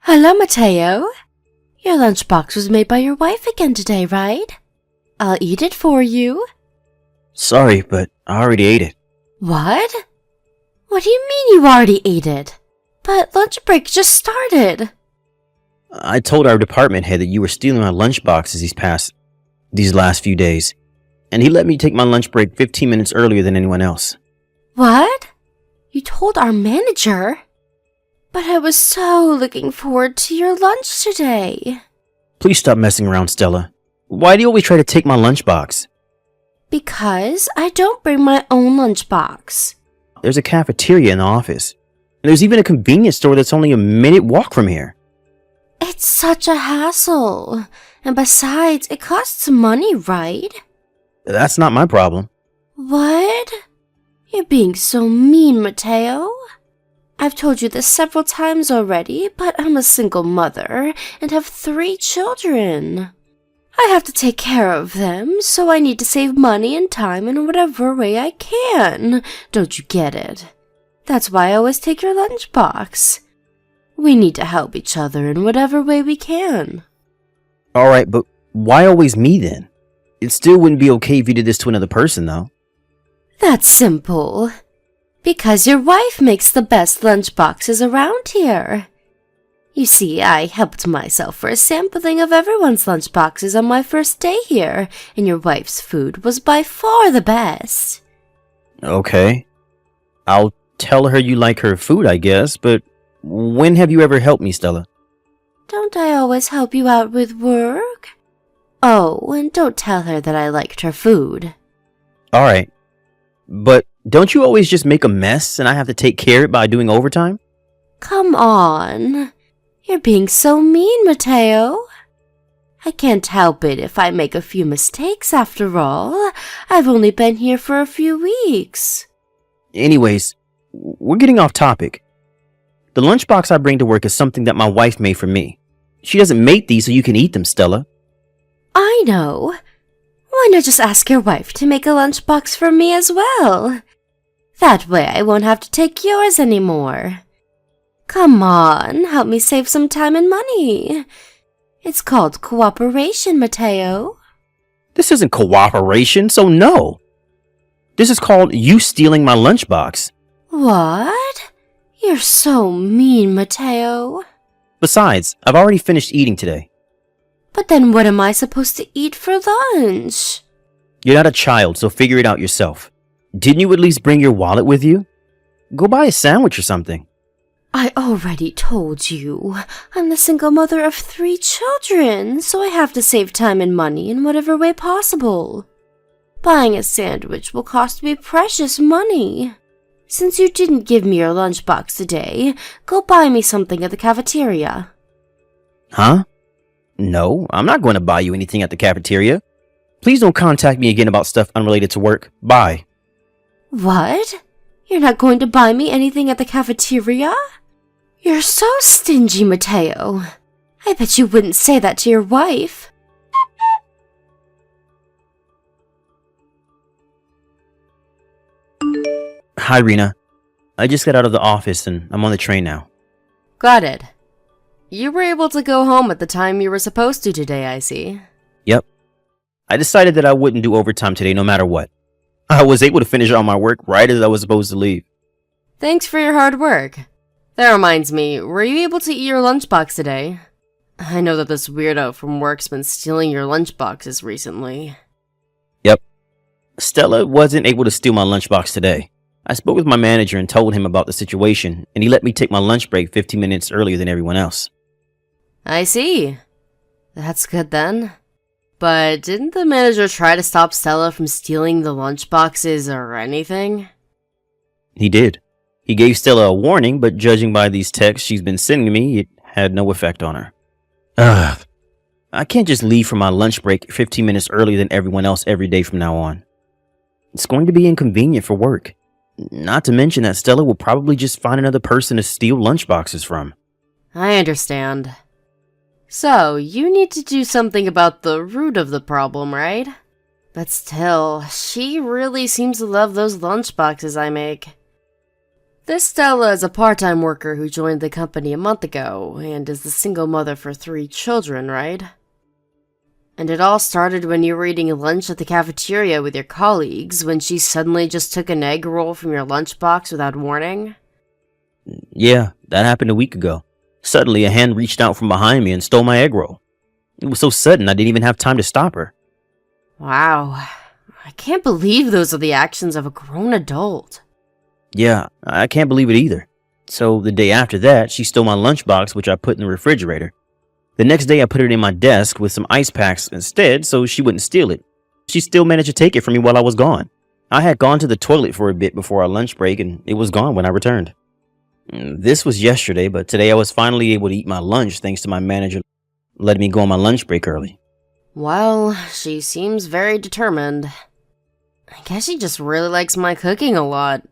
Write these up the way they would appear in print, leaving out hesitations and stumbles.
Hello, Mateo. Your lunchbox was made by your wife again today, right? I'll eat it for you. Sorry, but I already ate it. What? What do you mean you already ate it? But lunch break just started. I told our department head that you were stealing my lunchboxes these last few days, and he let me take my lunch break 15 minutes earlier than anyone else. What? You told our manager? But I was so looking forward to your lunch today. Please stop messing around, Stella. Why do you always try to take my lunchbox? Because I don't bring my own lunchbox. There's a cafeteria in the office, and there's even a convenience store that's only a minute walk from here. It's such a hassle. And besides, it costs money, right? That's not my problem. What? You're being so mean, Mateo. I've told you this several times already, but I'm a single mother and have 3 children. I have to take care of them, so I need to save money and time in whatever way I can. Don't you get it? That's why I always take your lunchbox. We need to help each other in whatever way we can. Alright, but why always me then? It still wouldn't be okay if you did this to another person, though. That's simple. Because your wife makes the best lunchboxes around here. You see, I helped myself for a sampling of everyone's lunchboxes on my first day here, and your wife's food was by far the best. Okay. I'll tell her you like her food, I guess, but when have you ever helped me, Stella? Don't I always help you out with work? Oh, and don't tell her that I liked her food. Alright. But don't you always just make a mess and I have to take care of it by doing overtime? Come on. You're being so mean, Mateo. I can't help it if I make a few mistakes after all. I've only been here for a few weeks. Anyways, we're getting off topic. The lunchbox I bring to work is something that my wife made for me. She doesn't make these so you can eat them, Stella. I know. Why not just ask your wife to make a lunchbox for me as well? That way I won't have to take yours anymore. Come on, help me save some time and money. It's called cooperation, Mateo. This isn't cooperation, so no. This is called you stealing my lunchbox. What? You're so mean, Mateo. Besides, I've already finished eating today. But then what am I supposed to eat for lunch? You're not a child, so figure it out yourself. Didn't you at least bring your wallet with you? Go buy a sandwich or something. I already told you. I'm the single mother of 3 children, so I have to save time and money in whatever way possible. Buying a sandwich will cost me precious money. Since you didn't give me your lunchbox today, go buy me something at the cafeteria. Huh? No, I'm not going to buy you anything at the cafeteria. Please don't contact me again about stuff unrelated to work. Bye. What? You're not going to buy me anything at the cafeteria? You're so stingy, Mateo. I bet you wouldn't say that to your wife. Hi, Rena. I just got out of the office and I'm on the train now. Got it. You were able to go home at the time you were supposed to today, I see. Yep. I decided that I wouldn't do overtime today no matter what. I was able to finish all my work right as I was supposed to leave. Thanks for your hard work. That reminds me, were you able to eat your lunchbox today? I know that this weirdo from work's been stealing your lunchboxes recently. Yep. Stella wasn't able to steal my lunchbox today. I spoke with my manager and told him about the situation, and he let me take my lunch break 15 minutes earlier than everyone else. I see. That's good then. But didn't the manager try to stop Stella from stealing the lunchboxes or anything? He did. He gave Stella a warning, but judging by these texts she's been sending me, it had no effect on her. Ugh. I can't just leave for my lunch break 15 minutes earlier than everyone else every day from now on. It's going to be inconvenient for work. Not to mention that Stella will probably just find another person to steal lunchboxes from. I understand. So, you need to do something about the root of the problem, right? But still, she really seems to love those lunchboxes I make. This Stella is a part-time worker who joined the company a month ago and is the single mother for 3 children, right? And it all started when you were eating lunch at the cafeteria with your colleagues when she suddenly just took an egg roll from your lunchbox without warning? Yeah, that happened a week ago. Suddenly, a hand reached out from behind me and stole my egg roll. It was so sudden I didn't even have time to stop her. Wow. I can't believe those are the actions of a grown adult. Yeah, I can't believe it either. So the day after that, she stole my lunchbox, which I put in the refrigerator. The next day, I put it in my desk with some ice packs instead so she wouldn't steal it. She still managed to take it from me while I was gone. I had gone to the toilet for a bit before our lunch break, and it was gone when I returned. This was yesterday, but today I was finally able to eat my lunch thanks to my manager letting me go on my lunch break early. Well, she seems very determined. I guess she just really likes my cooking a lot.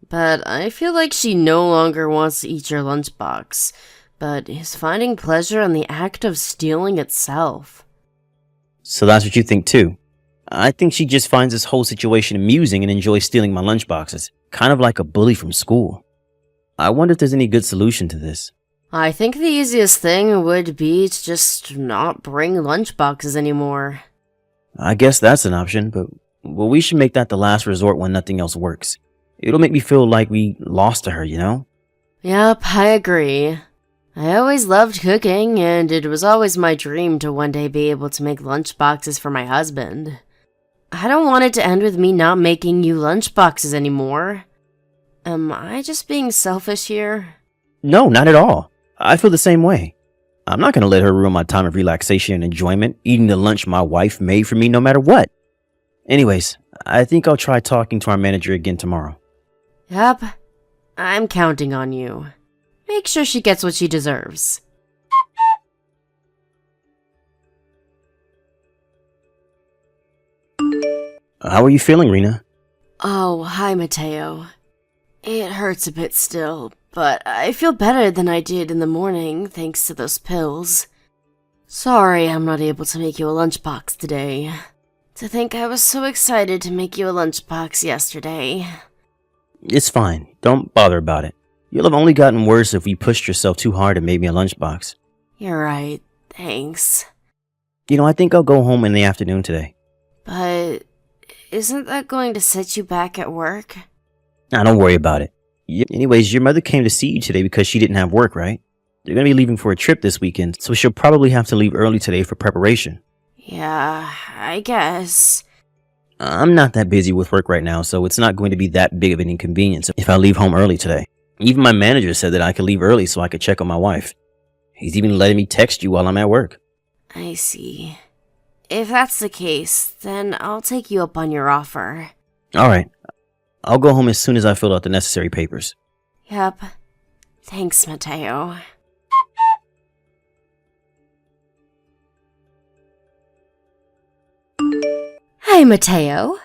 But I feel like she no longer wants to eat your lunchbox, but is finding pleasure in the act of stealing itself. So that's what you think too? I think she just finds this whole situation amusing and enjoys stealing my lunchboxes, kind of like a bully from school. I wonder if there's any good solution to this. I think the easiest thing would be to just not bring lunchboxes anymore. I guess that's an option, but we should make that the last resort when nothing else works. It'll make me feel like we lost to her, you know? Yep, I agree. I always loved cooking, and it was always my dream to one day be able to make lunchboxes for my husband. I don't want it to end with me not making you lunchboxes anymore. Am I just being selfish here? No, not at all. I feel the same way. I'm not going to let her ruin my time of relaxation and enjoyment, eating the lunch my wife made for me no matter what. Anyways, I think I'll try talking to our manager again tomorrow. Yep, I'm counting on you. Make sure she gets what she deserves. How are you feeling, Rena? Oh, hi, Mateo. It hurts a bit still, but I feel better than I did in the morning thanks to those pills. Sorry I'm not able to make you a lunchbox today. To think I was so excited to make you a lunchbox yesterday. It's fine. Don't bother about it. You'll have only gotten worse if you pushed yourself too hard and made me a lunchbox. You're right, thanks. I think I'll go home in the afternoon today. But isn't that going to set you back at work? Nah, don't worry about it. Anyways, your mother came to see you today because she didn't have work, right? They're going to be leaving for a trip this weekend, so she'll probably have to leave early today for preparation. Yeah, I guess. I'm not that busy with work right now, so it's not going to be that big of an inconvenience if I leave home early today. Even my manager said that I could leave early so I could check on my wife. He's even letting me text you while I'm at work. I see. If that's the case, then I'll take you up on your offer. Alright. I'll go home as soon as I fill out the necessary papers. Yep. Thanks, Mateo. Hey, Mateo.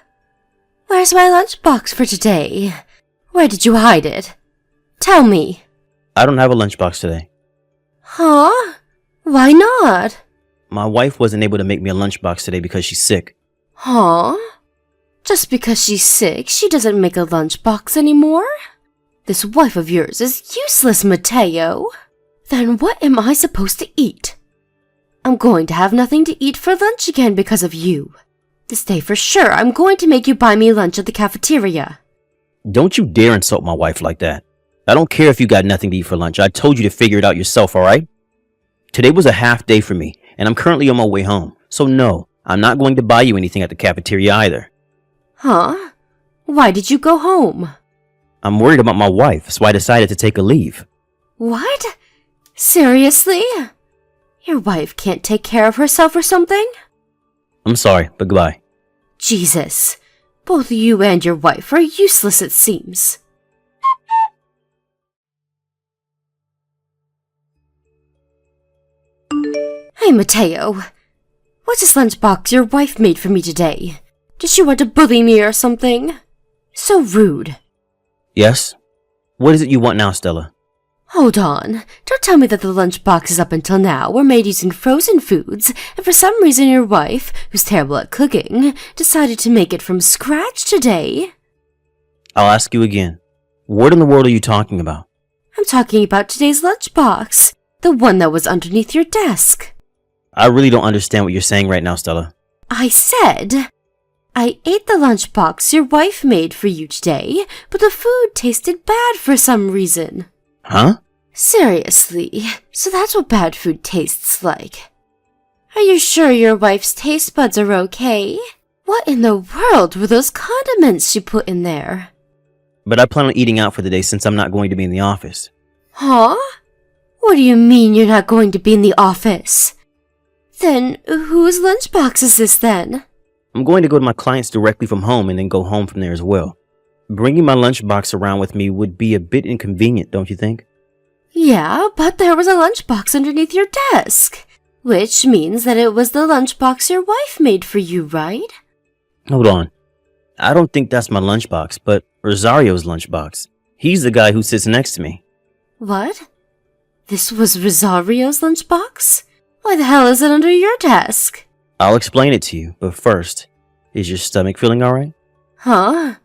Where's my lunchbox for today? Where did you hide it? Tell me. I don't have a lunchbox today. Huh? Why not? My wife wasn't able to make me a lunchbox today because she's sick. Huh? Just because she's sick, she doesn't make a lunchbox anymore? This wife of yours is useless, Mateo. Then what am I supposed to eat? I'm going to have nothing to eat for lunch again because of you. This day for sure, I'm going to make you buy me lunch at the cafeteria. Don't you dare insult my wife like that. I don't care if you got nothing to eat for lunch. I told you to figure it out yourself, alright? Today was a half day for me, and I'm currently on my way home. So no, I'm not going to buy you anything at the cafeteria either. Huh? Why did you go home? I'm worried about my wife, so I decided to take a leave. What? Seriously? Your wife can't take care of herself or something? I'm sorry, but goodbye. Jesus. Both you and your wife are useless, it seems. Hey, Mateo. What's this lunchbox your wife made for me today? Did she want to bully me or something? So rude. Yes? What is it you want now, Stella? Hold on. Don't tell me that the lunchboxes up until now were made using frozen foods, and for some reason your wife, who's terrible at cooking, decided to make it from scratch today. I'll ask you again. What in the world are you talking about? I'm talking about today's lunchbox. The one that was underneath your desk. I really don't understand what you're saying right now, Stella. I said, I ate the lunchbox your wife made for you today, but the food tasted bad for some reason. Huh? Seriously, so that's what bad food tastes like. Are you sure your wife's taste buds are okay? What in the world were those condiments she put in there? But I plan on eating out for the day since I'm not going to be in the office. Huh? What do you mean you're not going to be in the office? Then whose lunchbox is this then? I'm going to go to my clients directly from home and then go home from there as well. Bringing my lunchbox around with me would be a bit inconvenient, don't you think? Yeah, but there was a lunchbox underneath your desk, which means that it was the lunchbox your wife made for you, right? Hold on. I don't think that's my lunchbox, but Rosario's lunchbox. He's the guy who sits next to me. What? This was Rosario's lunchbox? Why the hell is it under your desk? I'll explain it to you, but first, is your stomach feeling alright? Huh?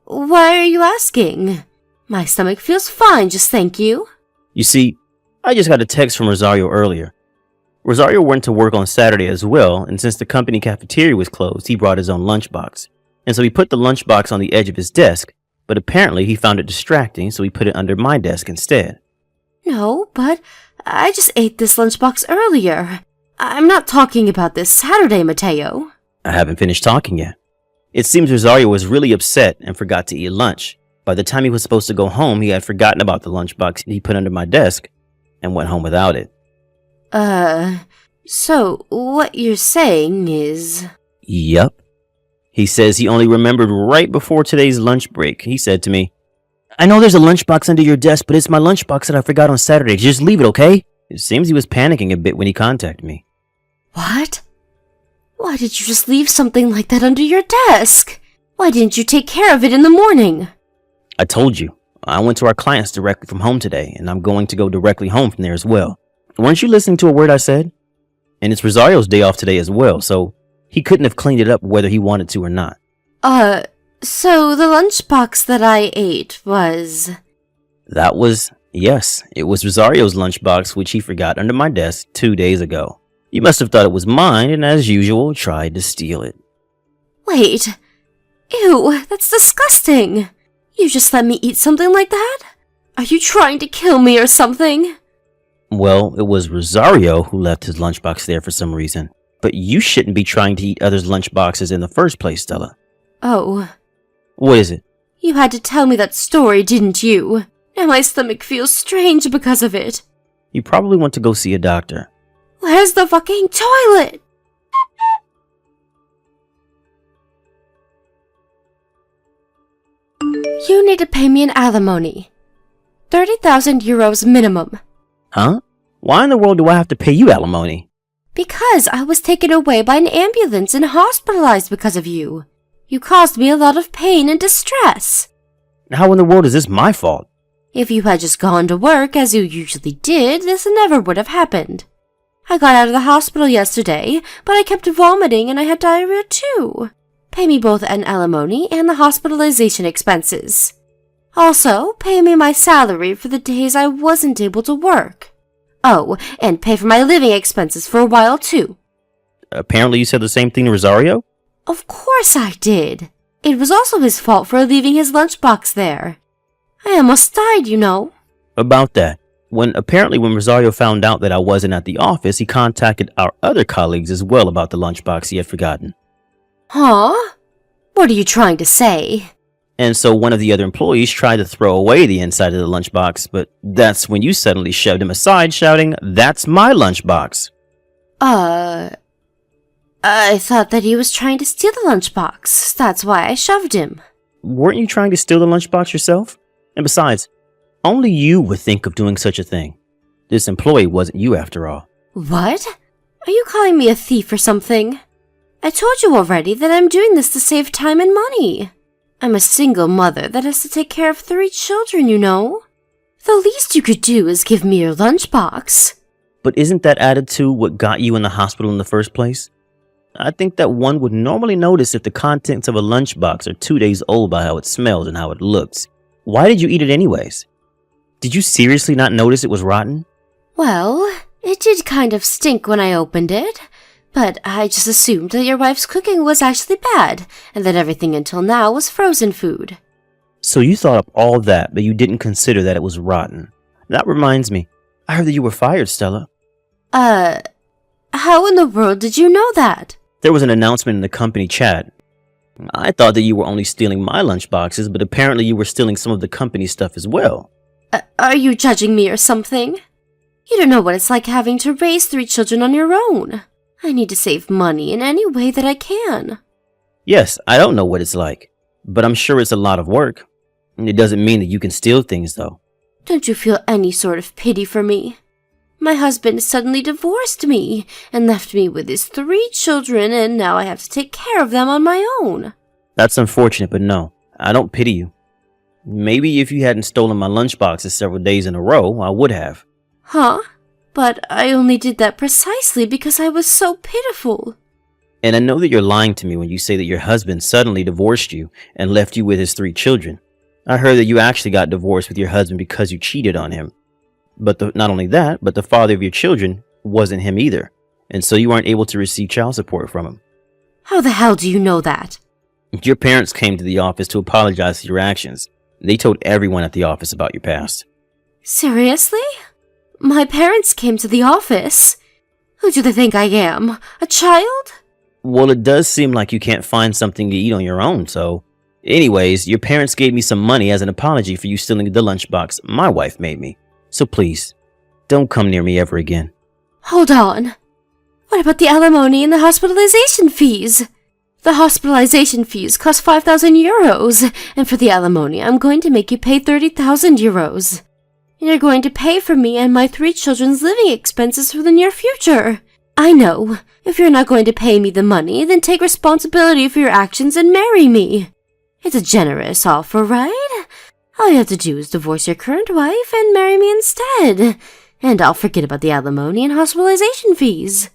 Why are you asking? My stomach feels fine, just thank you. You see, I just got a text from Rosario earlier. Rosario went to work on Saturday as well, and since the company cafeteria was closed, he brought his own lunchbox. And so he put the lunchbox on the edge of his desk, but apparently he found it distracting, so he put it under my desk instead. No, but I just ate this lunchbox earlier. I'm not talking about this Saturday, Mateo. I haven't finished talking yet. It seems Rosario was really upset and forgot to eat lunch. By the time he was supposed to go home, he had forgotten about the lunchbox he put under my desk and went home without it. So what you're saying is... Yup. He says he only remembered right before today's lunch break. He said to me, I know there's a lunchbox under your desk, but it's my lunchbox that I forgot on Saturday. Just leave it, okay? It seems he was panicking a bit when he contacted me. What? Why did you just leave something like that under your desk? Why didn't you take care of it in the morning? I told you. I went to our clients directly from home today, and I'm going to go directly home from there as well. Weren't you listening to a word I said? And it's Rosario's day off today as well, so he couldn't have cleaned it up whether he wanted to or not. So the lunchbox that I ate was... Yes, it was Rosario's lunchbox, which he forgot under my desk 2 days ago. You must have thought it was mine, and as usual, tried to steal it. Wait. Ew, that's disgusting. You just let me eat something like that? Are you trying to kill me or something? Well, it was Rosario who left his lunchbox there for some reason. But you shouldn't be trying to eat others' lunchboxes in the first place, Stella. Oh. What is it? You had to tell me that story, didn't you? Now my stomach feels strange because of it. You probably want to go see a doctor. Where's the fucking toilet? You need to pay me an alimony. 30,000 euros minimum. Huh? Why in the world do I have to pay you alimony? Because I was taken away by an ambulance and hospitalized because of you. You caused me a lot of pain and distress. How in the world is this my fault? If you had just gone to work as you usually did, this never would have happened. I got out of the hospital yesterday, but I kept vomiting and I had diarrhea too. Pay me both an alimony and the hospitalization expenses. Also, pay me my salary for the days I wasn't able to work. Oh, and pay for my living expenses for a while too. Apparently you said the same thing to Rosario? Of course I did. It was also his fault for leaving his lunchbox there. I almost died, you know. About that. When Rosario found out that I wasn't at the office, he contacted our other colleagues as well about the lunchbox he had forgotten. Huh? What are you trying to say? And so one of the other employees tried to throw away the inside of the lunchbox, but that's when you suddenly shoved him aside, shouting, "That's my lunchbox." I thought that he was trying to steal the lunchbox. That's why I shoved him. Weren't you trying to steal the lunchbox yourself? And besides, only you would think of doing such a thing. This employee wasn't you after all. What? Are you calling me a thief or something? I told you already that I'm doing this to save time and money. I'm a single mother that has to take care of 3 children, you know. The least you could do is give me your lunchbox. But isn't that attitude what got you in the hospital in the first place? I think that one would normally notice if the contents of a lunchbox are 2 days old by how it smells and how it looks. Why did you eat it anyways? Did you seriously not notice it was rotten? Well, it did kind of stink when I opened it, but I just assumed that your wife's cooking was actually bad, and that everything until now was frozen food. So you thought up all that, but you didn't consider that it was rotten. That reminds me, I heard that you were fired, Stella. How in the world did you know that? There was an announcement in the company chat. I thought that you were only stealing my lunchboxes, but apparently you were stealing some of the company stuff as well. Are you judging me or something? You don't know what it's like having to raise 3 children on your own. I need to save money in any way that I can. Yes, I don't know what it's like, but I'm sure it's a lot of work. It doesn't mean that you can steal things, though. Don't you feel any sort of pity for me? My husband suddenly divorced me and left me with his 3 children, and now I have to take care of them on my own. That's unfortunate, but no, I don't pity you. Maybe if you hadn't stolen my lunchboxes several days in a row, I would have. Huh? But I only did that precisely because I was so pitiful. And I know that you're lying to me when you say that your husband suddenly divorced you and left you with his 3 children. I heard that you actually got divorced with your husband because you cheated on him. But not only that, but the father of your children wasn't him either. And so you aren't able to receive child support from him. How the hell do you know that? Your parents came to the office to apologize for your actions. They told everyone at the office about your past. Seriously? My parents came to the office? Who do they think I am? A child? Well, it does seem like you can't find something to eat on your own, so... Anyways, your parents gave me some money as an apology for you stealing the lunchbox my wife made me. So please, don't come near me ever again. Hold on. What about the alimony and the hospitalization fees? The hospitalization fees cost 5,000 euros, and for the alimony, I'm going to make you pay 30,000 euros. You're going to pay for me and my 3 children's living expenses for the near future. I know. If you're not going to pay me the money, then take responsibility for your actions and marry me. It's a generous offer, right? All you have to do is divorce your current wife and marry me instead. And I'll forget about the alimony and hospitalization fees.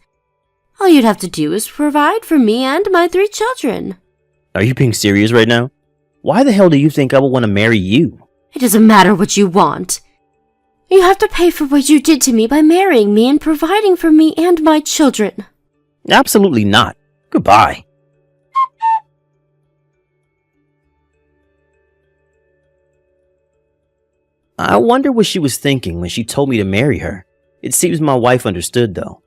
All you'd have to do is provide for me and my 3 children. Are you being serious right now? Why the hell do you think I would want to marry you? It doesn't matter what you want. You have to pay for what you did to me by marrying me and providing for me and my children. Absolutely not. Goodbye. I wonder what she was thinking when she told me to marry her. It seems my wife understood, though.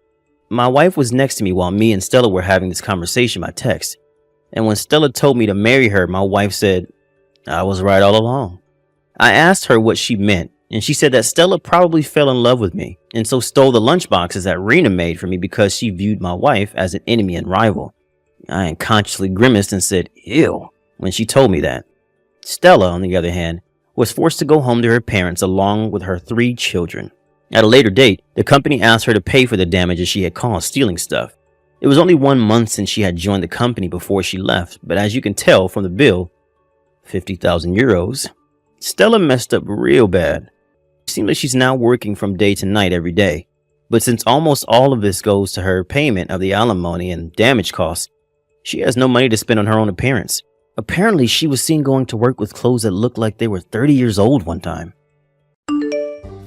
My wife was next to me while me and Stella were having this conversation by text. And when Stella told me to marry her, my wife said, I was right all along. I asked her what she meant, and she said that Stella probably fell in love with me, and so stole the lunchboxes that Rena made for me because she viewed my wife as an enemy and rival. I unconsciously grimaced and said, ew, when she told me that. Stella, on the other hand, was forced to go home to her parents along with her 3 children. At a later date, the company asked her to pay for the damages she had caused stealing stuff. It was only 1 month since she had joined the company before she left, but as you can tell from the bill, 50,000 euros, Stella messed up real bad. It seems like she's now working from day to night every day. But since almost all of this goes to her payment of the alimony and damage costs, she has no money to spend on her own appearance. Apparently, she was seen going to work with clothes that looked like they were 30 years old one time.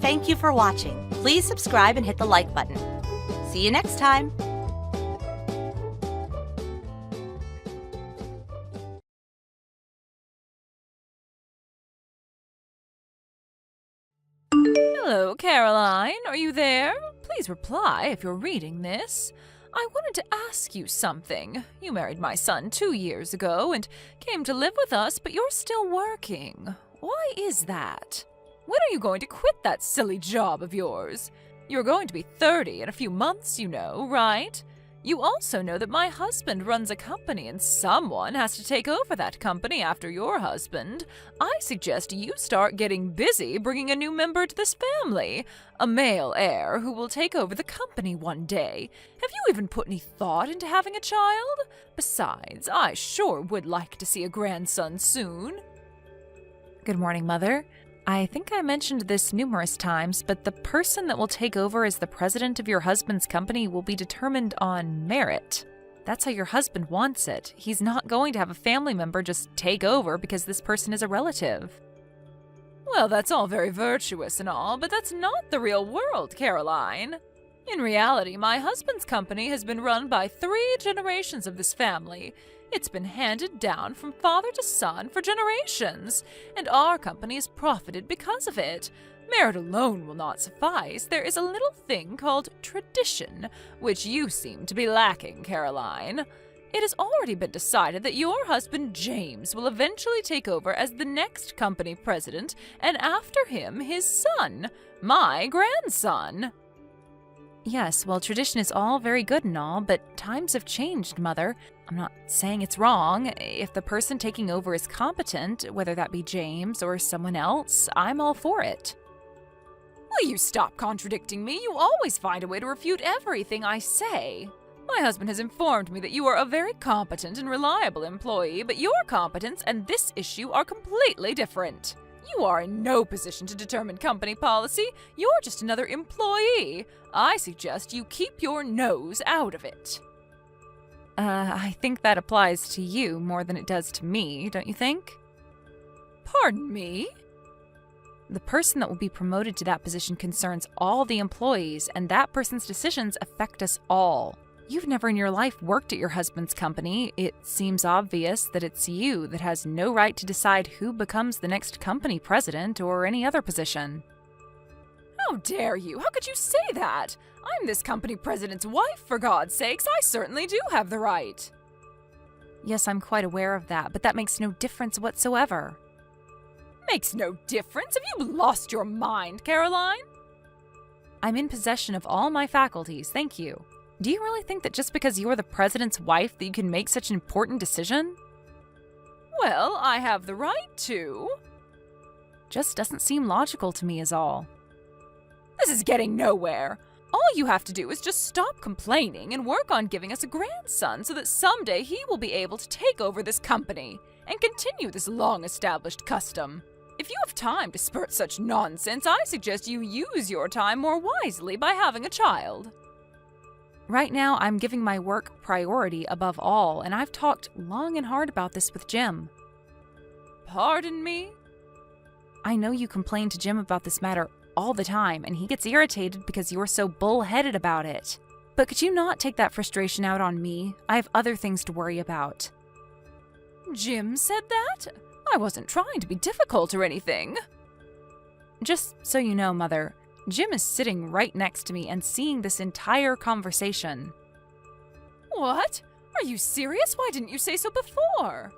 Thank you for watching. Please subscribe and hit the like button. See you next time. Hello, Caroline. Are you there? Please reply if you're reading this. I wanted to ask you something. You married my son 2 years ago and came to live with us, but you're still working. Why is that? When are you going to quit that silly job of yours? You're going to be 30 in a few months, you know, right? You also know that my husband runs a company and someone has to take over that company after your husband. I suggest you start getting busy bringing a new member to this family, a male heir who will take over the company one day. Have you even put any thought into having a child? Besides, I sure would like to see a grandson soon. Good morning, Mother. I think I mentioned this numerous times, but the person that will take over as the president of your husband's company will be determined on merit. That's how your husband wants it. He's not going to have a family member just take over because this person is a relative. Well, that's all very virtuous and all, but that's not the real world, Caroline. In reality, my husband's company has been run by 3 generations of this family. It's been handed down from father to son for generations, and our company has profited because of it. Merit alone will not suffice. There is a little thing called tradition, which you seem to be lacking, Caroline. It has already been decided that your husband James will eventually take over as the next company president, and after him, his son, my grandson. Yes, well, tradition is all very good and all, but times have changed, Mother. I'm not saying it's wrong. If the person taking over is competent, whether that be James or someone else, I'm all for it. Will you stop contradicting me? You always find a way to refute everything I say. My husband has informed me that you are a very competent and reliable employee, but your competence and this issue are completely different. You are in no position to determine company policy. You're just another employee. I suggest you keep your nose out of it. I think that applies to you more than it does to me, don't you think? Pardon me? The person that will be promoted to that position concerns all the employees, and that person's decisions affect us all. You've never in your life worked at your husband's company. It seems obvious that it's you that has no right to decide who becomes the next company president or any other position. How dare you? How could you say that? I'm this company president's wife, for God's sakes. I certainly do have the right. Yes, I'm quite aware of that, but that makes no difference whatsoever. Makes no difference? Have you lost your mind, Caroline? I'm in possession of all my faculties, thank you. Do you really think that just because you're the president's wife that you can make such an important decision? Well, I have the right to. Just doesn't seem logical to me is all. This is getting nowhere. All you have to do is just stop complaining and work on giving us a grandson so that someday he will be able to take over this company and continue this long-established custom. If you have time to spurt such nonsense, I suggest you use your time more wisely by having a child. Right now, I'm giving my work priority above all, and I've talked long and hard about this with Jim. Pardon me? I know you complain to Jim about this matter all the time, and he gets irritated because you're so bullheaded about it. But could you not take that frustration out on me? I have other things to worry about. Jim said that? I wasn't trying to be difficult or anything. Just so you know, Mother, Jim is sitting right next to me and seeing this entire conversation. What? Are you serious? Why didn't you say so before?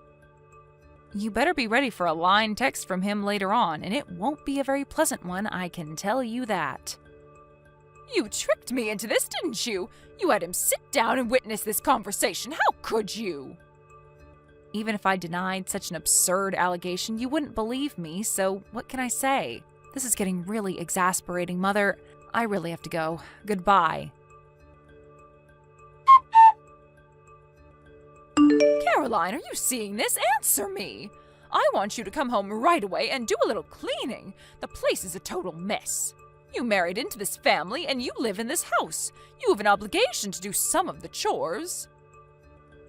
You better be ready for a line text from him later on, and it won't be a very pleasant one, I can tell you that. You tricked me into this, didn't you? You had him sit down and witness this conversation. How could you? Even if I denied such an absurd allegation, you wouldn't believe me, so what can I say? This is getting really exasperating, Mother. I really have to go. Goodbye. Caroline, are you seeing this? Answer me! I want you to come home right away and do a little cleaning. The place is a total mess. You married into this family and you live in this house. You have an obligation to do some of the chores.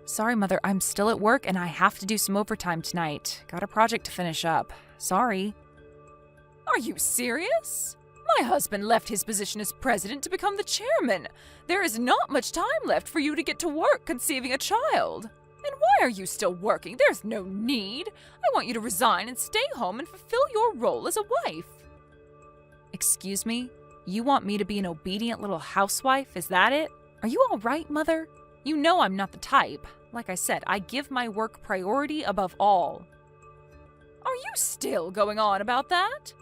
Sorry, Mother, I'm still at work and I have to do some overtime tonight. Got a project to finish up. Sorry. Are you serious? My husband left his position as president to become the chairman. There is not much time left for you to get to work conceiving a child. And why are you still working? There's no need. I want you to resign and stay home and fulfill your role as a wife. Excuse me? You want me to be an obedient little housewife? Is that it? Are you all right, Mother? You know I'm not the type. Like I said, I give my work priority above all. Are you still going on about that?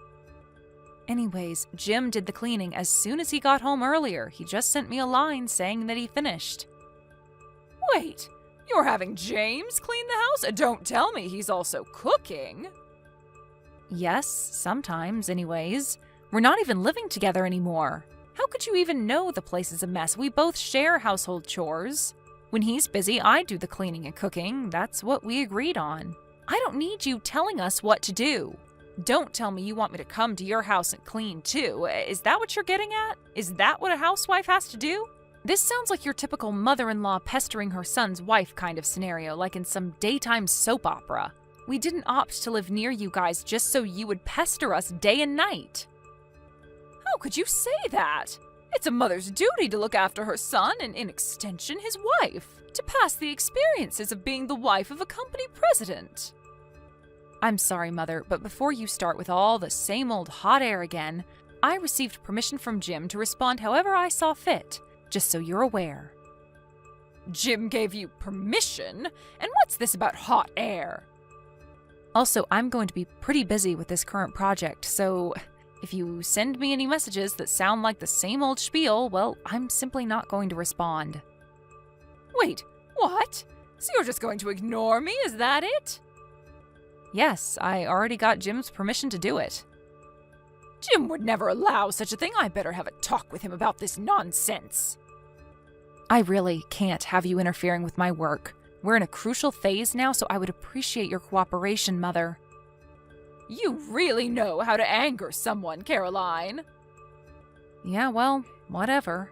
Anyways, Jim did the cleaning as soon as he got home earlier. He just sent me a line saying that he finished. Wait, you're having James clean the house? Don't tell me he's also cooking. Yes, sometimes, anyways. We're not even living together anymore. How could you even know the place is a mess? We both share household chores. When he's busy, I do the cleaning and cooking. That's what we agreed on. I don't need you telling us what to do. Don't tell me you want me to come to your house and clean too. Is that what you're getting at? Is that what a housewife has to do? This sounds like your typical mother-in-law pestering her son's wife kind of scenario, like in some daytime soap opera. We didn't opt to live near you guys just so you would pester us day and night. How could you say that? It's a mother's duty to look after her son and, in extension, his wife, to pass the experiences of being the wife of a company president. I'm sorry, Mother, but before you start with all the same old hot air again, I received permission from Jim to respond however I saw fit, just so you're aware. Jim gave you permission? And what's this about hot air? Also, I'm going to be pretty busy with this current project, so if you send me any messages that sound like the same old spiel, well, I'm simply not going to respond. Wait, what? So you're just going to ignore me, is that it? Yes, I already got Jim's permission to do it. Jim would never allow such a thing. I better have a talk with him about this nonsense. I really can't have you interfering with my work. We're in a crucial phase now, so I would appreciate your cooperation, Mother. You really know how to anger someone, Caroline. Yeah, well, whatever.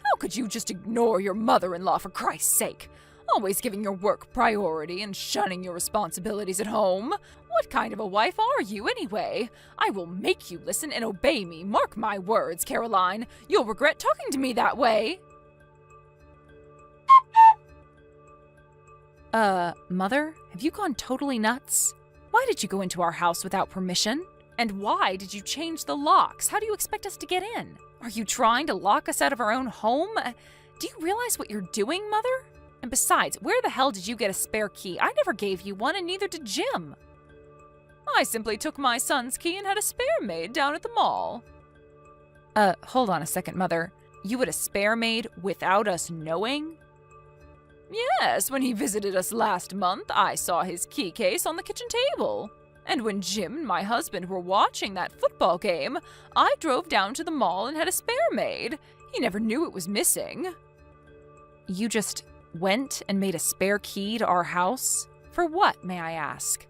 How could you just ignore your mother-in-law, for Christ's sake? Always giving your work priority and shunning your responsibilities at home. What kind of a wife are you, anyway? I will make you listen and obey me. Mark my words, Caroline. You'll regret talking to me that way. Mother, have you gone totally nuts? Why did you go into our house without permission? And why did you change the locks? How do you expect us to get in? Are you trying to lock us out of our own home? Do you realize what you're doing, Mother? And besides, where the hell did you get a spare key? I never gave you one, and neither did Jim. I simply took my son's key and had a spare made down at the mall. Hold on a second, Mother. You had a spare made without us knowing? Yes, when he visited us last month, I saw his key case on the kitchen table. And when Jim and my husband were watching that football game, I drove down to the mall and had a spare made. He never knew it was missing. You just went and made a spare key to our house? For what, may I ask?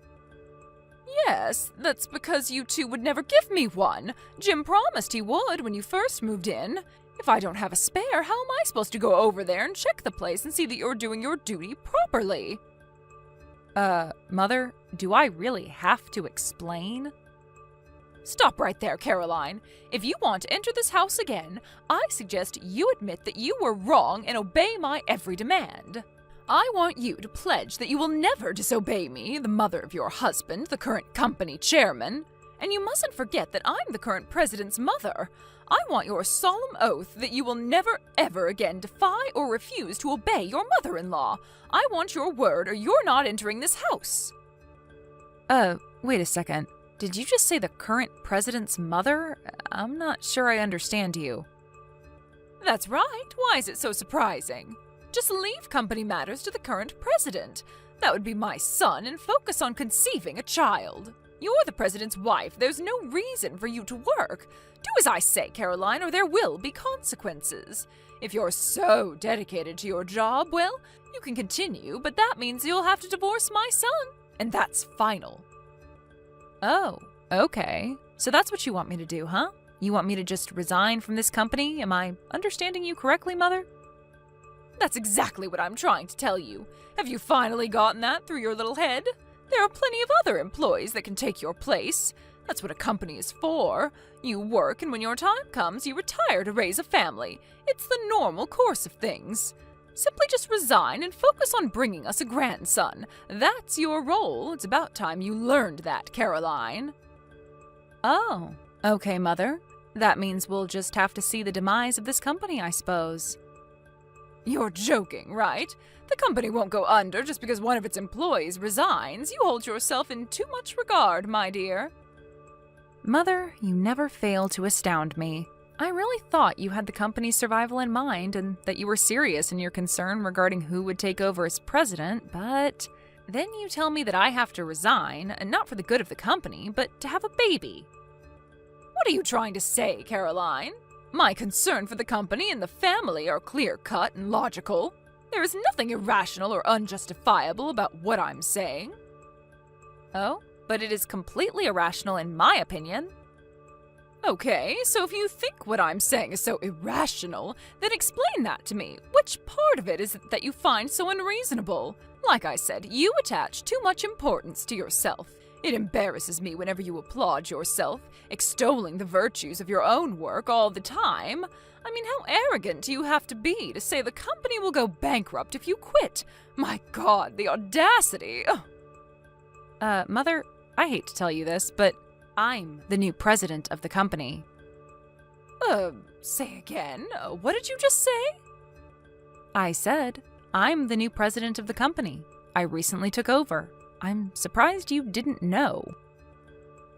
Yes, that's because you two would never give me one. Jim promised he would when you first moved in. If I don't have a spare, how am I supposed to go over there and check the place and see that you're doing your duty properly? Mother, do I really have to explain? Stop right there, Caroline. If you want to enter this house again, I suggest you admit that you were wrong and obey my every demand. I want you to pledge that you will never disobey me, the mother of your husband, the current company chairman. And you mustn't forget that I'm the current president's mother. I want your solemn oath that you will never, ever again defy or refuse to obey your mother-in-law. I want your word or you're not entering this house. Wait a second. Did you just say the current president's mother? I'm not sure I understand you. That's right. Why is it so surprising? Just leave company matters to the current president. That would be my son, and focus on conceiving a child. You're the president's wife. There's no reason for you to work. Do as I say, Caroline, or there will be consequences. If you're so dedicated to your job, well, you can continue, but that means you'll have to divorce my son. And that's final. Oh, okay. So that's what you want me to do, huh? You want me to just resign from this company? Am I understanding you correctly, Mother? That's exactly what I'm trying to tell you. Have you finally gotten that through your little head? There are plenty of other employees that can take your place. That's what a company is for. You work, and when your time comes, you retire to raise a family. It's the normal course of things. Simply just resign and focus on bringing us a grandson. That's your role. It's about time you learned that, Caroline. Oh, okay, Mother. That means we'll just have to see the demise of this company, I suppose. You're joking, right? The company won't go under just because one of its employees resigns. You hold yourself in too much regard, my dear. Mother, you never fail to astound me. I really thought you had the company's survival in mind and that you were serious in your concern regarding who would take over as president, but then you tell me that I have to resign, and not for the good of the company, but to have a baby. What are you trying to say, Caroline? My concern for the company and the family are clear-cut and logical. There is nothing irrational or unjustifiable about what I'm saying. Oh, but it is completely irrational in my opinion. Okay, so if you think what I'm saying is so irrational, then explain that to me. Which part of it is it that you find so unreasonable? Like I said, you attach too much importance to yourself. It embarrasses me whenever you applaud yourself, extolling the virtues of your own work all the time. I mean, how arrogant do you have to be to say the company will go bankrupt if you quit? My God, the audacity! Mother, I hate to tell you this, but I'm the new president of the company. Say again? What did you just say? I said, I'm the new president of the company. I recently took over. I'm surprised you didn't know.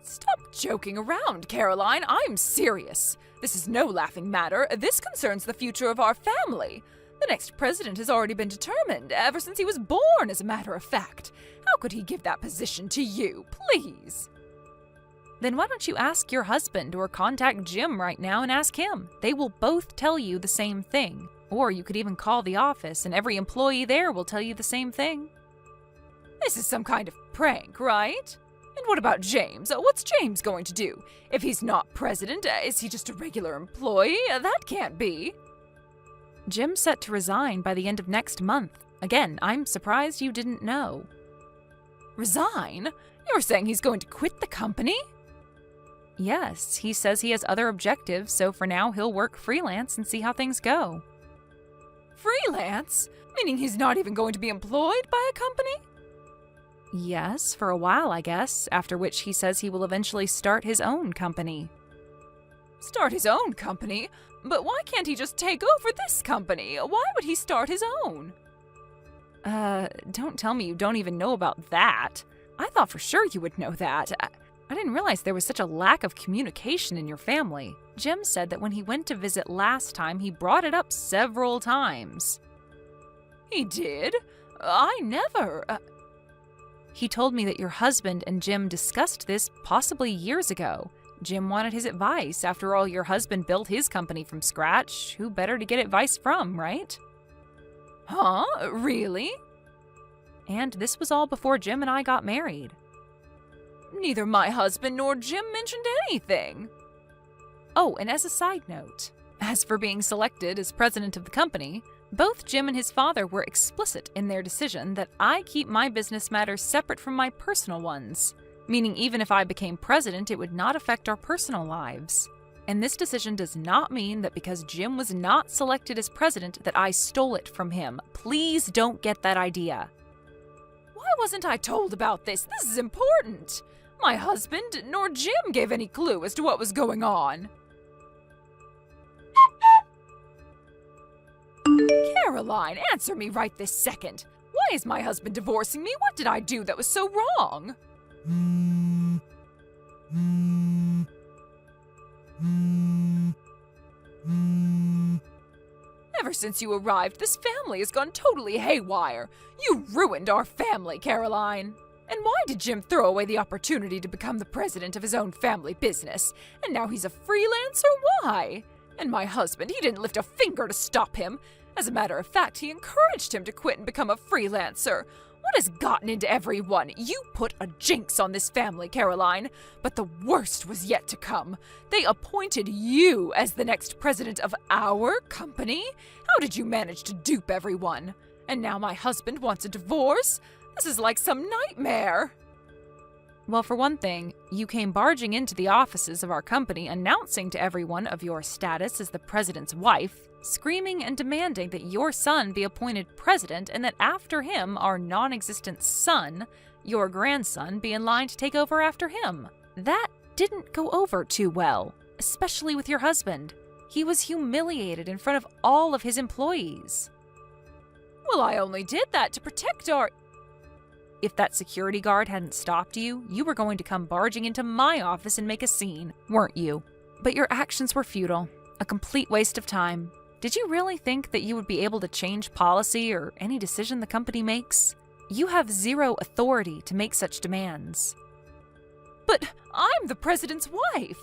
Stop joking around, Caroline. I'm serious. This is no laughing matter. This concerns the future of our family. The next president has already been determined, ever since he was born, as a matter of fact. How could he give that position to you, please? Then why don't you ask your husband or contact Jim right now and ask him? They will both tell you the same thing. Or you could even call the office and every employee there will tell you the same thing. This is some kind of prank, right? And what about James? What's James going to do? If he's not president, is he just a regular employee? That can't be. Jim's set to resign by the end of next month. Again, I'm surprised you didn't know. Resign? You're saying he's going to quit the company? Yes, he says he has other objectives, so for now he'll work freelance and see how things go. Freelance? Meaning he's not even going to be employed by a company? Yes, for a while, I guess, after which he says he will eventually start his own company. Start his own company? But why can't he just take over this company? Why would he start his own? Don't tell me you don't even know about that. I thought for sure you would know that. I didn't realize there was such a lack of communication in your family. Jim said that when he went to visit last time, he brought it up several times. He did? I never... He told me that your husband and Jim discussed this possibly years ago. Jim wanted his advice. After all, your husband built his company from scratch. Who better to get advice from, right? Huh? Really? And this was all before Jim and I got married. Neither my husband nor Jim mentioned anything. Oh, and as a side note, as for being selected as president of the company, both Jim and his father were explicit in their decision that I keep my business matters separate from my personal ones, meaning even if I became president, it would not affect our personal lives. And this decision does not mean that because Jim was not selected as president that I stole it from him. Please don't get that idea. Why wasn't I told about this? This is important. My husband nor Jim gave any clue as to what was going on. Caroline, answer me right this second. Why is my husband divorcing me? What did I do that was so wrong? Ever since you arrived, this family has gone totally haywire. You ruined our family, Caroline. And why did Jim throw away the opportunity to become the president of his own family business? And now he's a freelancer? Why? And my husband, he didn't lift a finger to stop him. As a matter of fact, he encouraged him to quit and become a freelancer. What has gotten into everyone? You put a jinx on this family, Caroline. But the worst was yet to come. They appointed you as the next president of our company? How did you manage to dupe everyone? And now my husband wants a divorce? This is like some nightmare. Well, for one thing, you came barging into the offices of our company announcing to everyone of your status as the president's wife, screaming and demanding that your son be appointed president and that after him, our non-existent son, your grandson, be in line to take over after him. That didn't go over too well, especially with your husband. He was humiliated in front of all of his employees. Well, I only did that to protect our... If that security guard hadn't stopped you, you were going to come barging into my office and make a scene, weren't you? But your actions were futile, a complete waste of time. Did you really think that you would be able to change policy or any decision the company makes? You have zero authority to make such demands. But I'm the president's wife.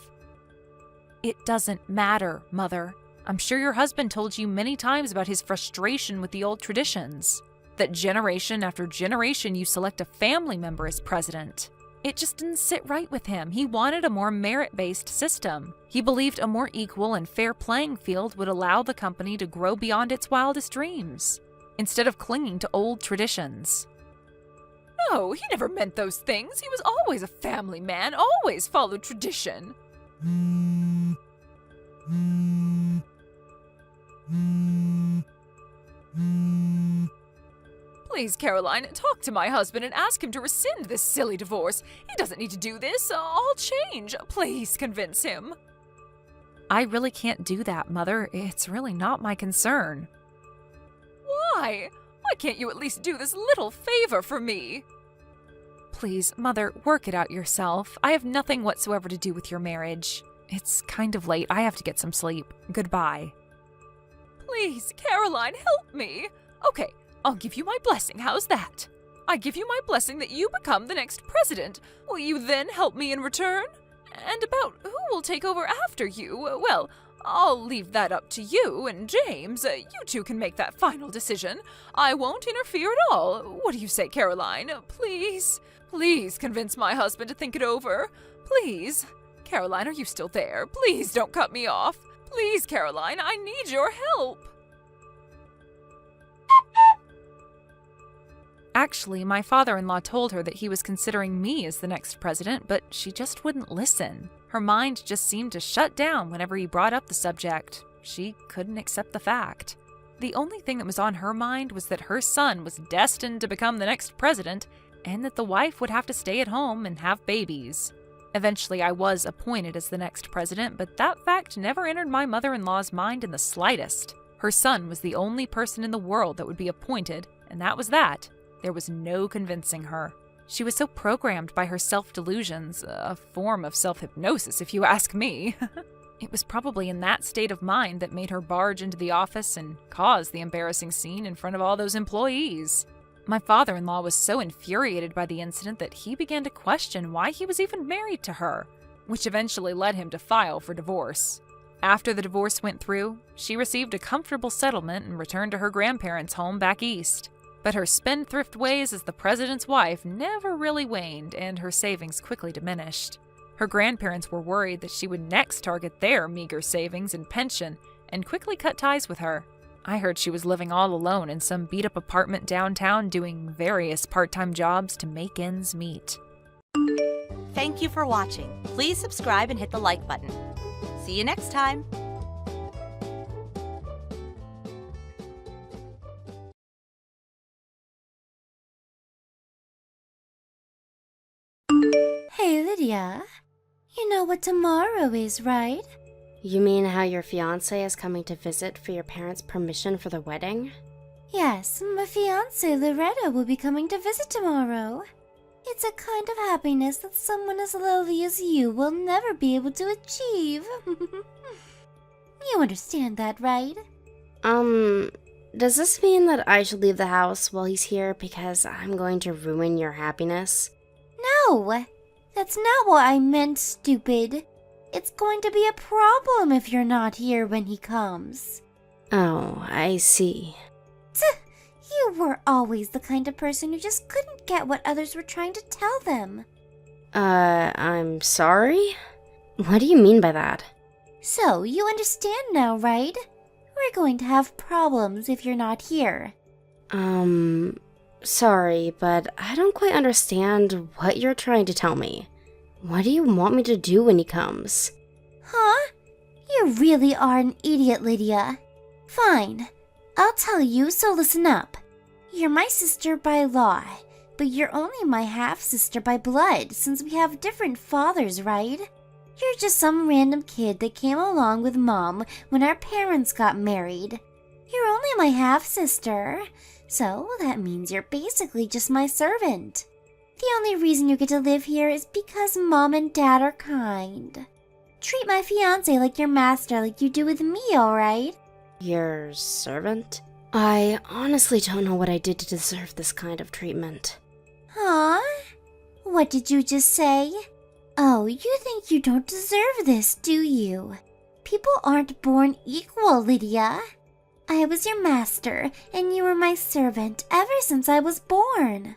It doesn't matter, Mother. I'm sure your husband told you many times about his frustration with the old traditions. That generation after generation you select a family member as president. It just didn't sit right with him. He wanted a more merit-based system. He believed a more equal and fair playing field would allow the company to grow beyond its wildest dreams, instead of clinging to old traditions. No, he never meant those things. He was always a family man, always followed tradition. Please, Caroline, talk to my husband and ask him to rescind this silly divorce. He doesn't need to do this. I'll change. Please convince him. I really can't do that, Mother. It's really not my concern. Why? Why can't you at least do this little favor for me? Please, Mother, work it out yourself. I have nothing whatsoever to do with your marriage. It's kind of late. I have to get some sleep. Goodbye. Please, Caroline, help me. Okay, I'll give you my blessing. How's that? I give you my blessing that you become the next president. Will you then help me in return? And about who will take over after you, well, I'll leave that up to you and James. You two can make that final decision. I won't interfere at all. What do you say, Caroline? Please, please convince my husband to think it over. Please. Caroline, are you still there? Please don't cut me off. Please, Caroline, I need your help. Actually, my father-in-law told her that he was considering me as the next president, but she just wouldn't listen. Her mind just seemed to shut down whenever he brought up the subject. She couldn't accept the fact. The only thing that was on her mind was that her son was destined to become the next president, and that the wife would have to stay at home and have babies. Eventually, I was appointed as the next president, but that fact never entered my mother-in-law's mind in the slightest. Her son was the only person in the world that would be appointed, and that was that. There was no convincing her. She was so programmed by her self-delusions, a form of self-hypnosis if you ask me. It was probably in that state of mind that made her barge into the office and cause the embarrassing scene in front of all those employees. My father-in-law was so infuriated by the incident that he began to question why he was even married to her, which eventually led him to file for divorce. After the divorce went through, she received a comfortable settlement and returned to her grandparents' home back east. But her spendthrift ways as the president's wife never really waned, and her savings quickly diminished. Her grandparents were worried that she would next target their meager savings and pension and quickly cut ties with her. I heard she was living all alone in some beat-up apartment downtown doing various part-time jobs to make ends meet. Thank you for watching. Please subscribe and hit the like button. See you next time. Hey, Lydia. You know what tomorrow is, right? You mean how your fiancé is coming to visit for your parents' permission for the wedding? Yes, my fiancée Loretta will be coming to visit tomorrow. It's a kind of happiness that someone as lovely as you will never be able to achieve. You understand that, right? Does this mean that I should leave the house while he's here because I'm going to ruin your happiness? No, that's not what I meant, stupid. It's going to be a problem if you're not here when he comes. Oh, I see. You were always the kind of person who just couldn't get what others were trying to tell them. I'm sorry? What do you mean by that? So, you understand now, right? We're going to have problems if you're not here. Sorry, but I don't quite understand what you're trying to tell me. What do you want me to do when he comes? Huh? You really are an idiot, Lydia. Fine. I'll tell you, so listen up. You're my sister by law, but you're only my half-sister by blood, since we have different fathers, right? You're just some random kid that came along with Mom when our parents got married. You're only my half-sister, so that means you're basically just my servant. The only reason you get to live here is because Mom and Dad are kind. Treat my fiancé like your master like you do with me, alright? Your servant? I honestly don't know what I did to deserve this kind of treatment. Huh? What did you just say? Oh, you think you don't deserve this, do you? People aren't born equal, Lydia. I was your master, and you were my servant ever since I was born.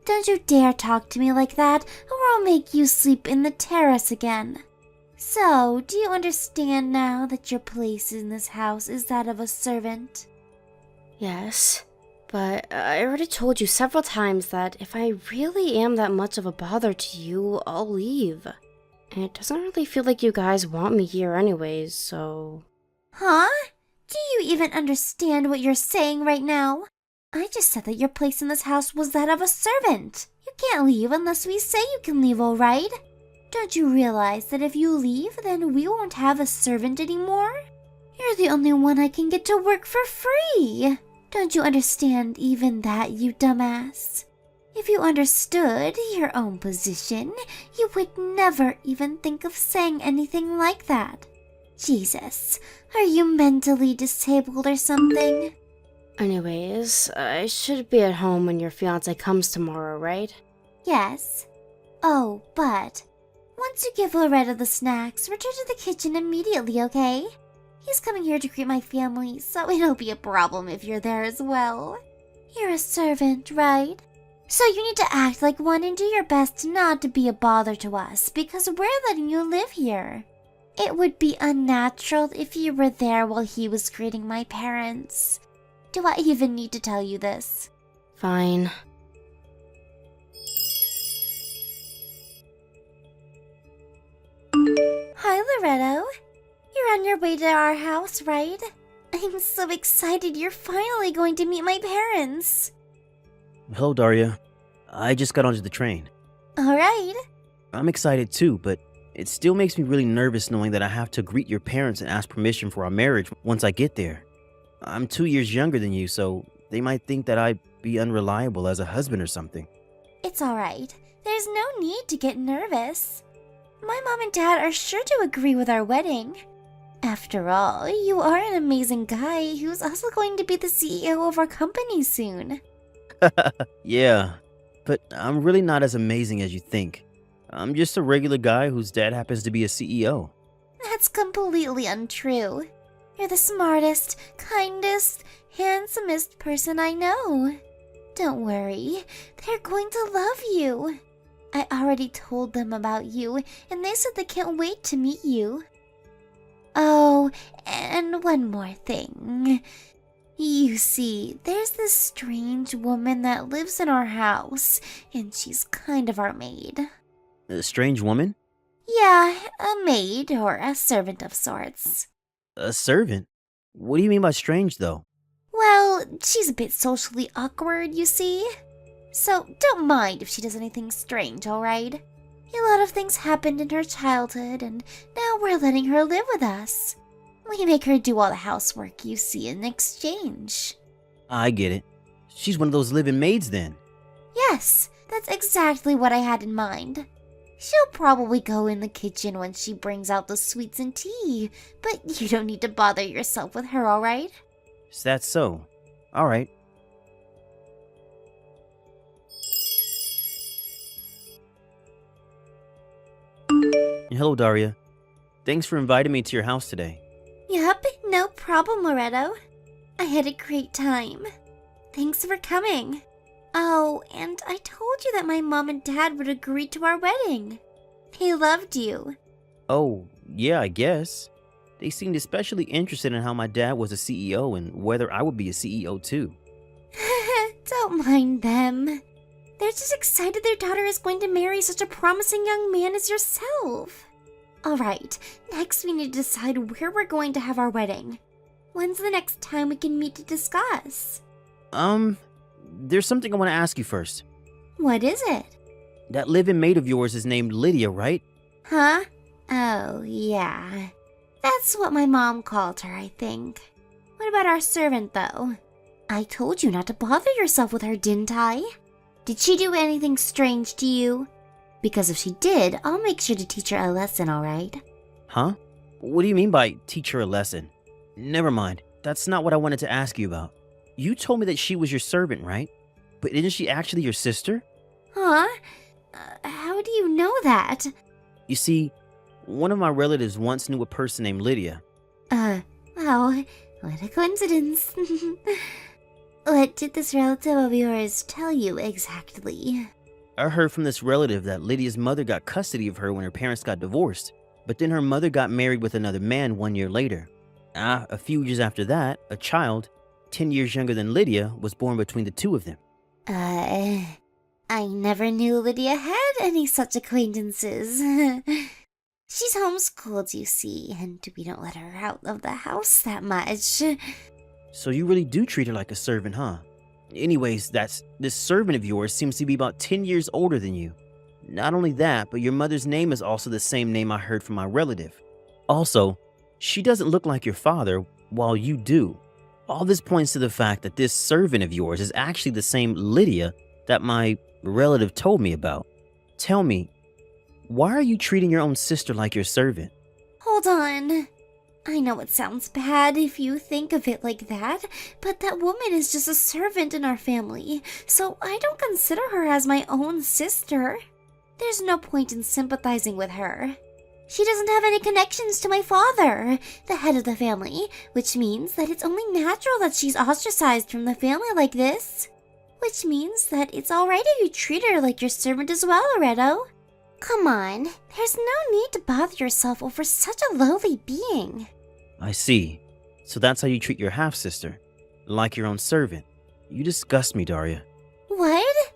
Don't you dare talk to me like that, or I'll make you sleep in the terrace again. So, do you understand now that your place in this house is that of a servant? Yes, but I already told you several times that if I really am that much of a bother to you, I'll leave. And it doesn't really feel like you guys want me here anyways, so... Huh? Do you even understand what you're saying right now? I just said that your place in this house was that of a servant. You can't leave unless we say you can leave, alright? Don't you realize that if you leave, then we won't have a servant anymore? You're the only one I can get to work for free. Don't you understand even that, you dumbass? If you understood your own position, you would never even think of saying anything like that. Jesus, are you mentally disabled or something? Anyways, I should be at home when your fiancé comes tomorrow, right? Yes. Oh, but once you give Loretta the snacks, return to the kitchen immediately, okay? He's coming here to greet my family, so it'll be a problem if you're there as well. You're a servant, right? So you need to act like one and do your best not to be a bother to us, because we're letting you live here. It would be unnatural if you were there while he was greeting my parents. Do I even need to tell you this? Fine. Hi, Loretto. You're on your way to our house, right? I'm so excited you're finally going to meet my parents. Hello, Daria. I just got onto the train. All right. I'm excited too, but it still makes me really nervous knowing that I have to greet your parents and ask permission for our marriage once I get there. I'm 2 years younger than you, so they might think that I'd be unreliable as a husband or something. It's all right. There's no need to get nervous. My mom and dad are sure to agree with our wedding. After all, you are an amazing guy who's also going to be the CEO of our company soon. Yeah, but I'm really not as amazing as you think. I'm just a regular guy whose dad happens to be a CEO. That's completely untrue. You're the smartest, kindest, handsomest person I know. Don't worry, they're going to love you. I already told them about you, and they said they can't wait to meet you. Oh, and one more thing. You see, there's this strange woman that lives in our house, and she's kind of our maid. A strange woman? Yeah, a maid or a servant of sorts. A servant? What do you mean by strange, though? Well, she's a bit socially awkward, you see. So don't mind if she does anything strange, alright? A lot of things happened in her childhood, and now we're letting her live with us. We make her do all the housework, you see, in exchange. I get it. She's one of those living maids, then. Yes, that's exactly what I had in mind. She'll probably go in the kitchen when she brings out the sweets and tea, but you don't need to bother yourself with her, alright? Is that so? All right. Hello, Daria. Thanks for inviting me to your house today. Yep, no problem, Loretto. I had a great time. Thanks for coming. Oh, and I told you that my mom and dad would agree to our wedding. They loved you. Oh, yeah, I guess. They seemed especially interested in how my dad was a CEO and whether I would be a CEO too. Don't mind them. They're just excited their daughter is going to marry such a promising young man as yourself. Alright, next we need to decide where we're going to have our wedding. When's the next time we can meet to discuss? There's something I want to ask you first. What is it? That living maid of yours is named Lydia, right? Huh? Oh, yeah. That's what my mom called her, I think. What about our servant, though? I told you not to bother yourself with her, didn't I? Did she do anything strange to you? Because if she did, I'll make sure to teach her a lesson, alright? Huh? What do you mean by teach her a lesson? Never mind. That's not what I wanted to ask you about. You told me that she was your servant, right? But isn't she actually your sister? Huh? How do you know that? You see, one of my relatives once knew a person named Lydia. Wow, what a coincidence. What did this relative of yours tell you exactly? I heard from this relative that Lydia's mother got custody of her when her parents got divorced, but then her mother got married with another man 1 year later. A few years after that, a child, 10 years younger than Lydia, was born between the two of them. I never knew Lydia had any such acquaintances. She's homeschooled, you see, and we don't let her out of the house that much. So you really do treat her like a servant, huh? Anyways, this servant of yours seems to be about 10 years older than you. Not only that, but your mother's name is also the same name I heard from my relative. Also, she doesn't look like your father, while you do. All this points to the fact that this servant of yours is actually the same Lydia that my relative told me about. Tell me, why are you treating your own sister like your servant? Hold on. I know it sounds bad if you think of it like that, but that woman is just a servant in our family, so I don't consider her as my own sister. There's no point in sympathizing with her. She doesn't have any connections to my father, the head of the family, which means that it's only natural that she's ostracized from the family like this. Which means that it's alright if you treat her like your servant as well, Loretto. Come on, there's no need to bother yourself over such a lowly being. I see. So that's how you treat your half-sister, like your own servant. You disgust me, Daria. What?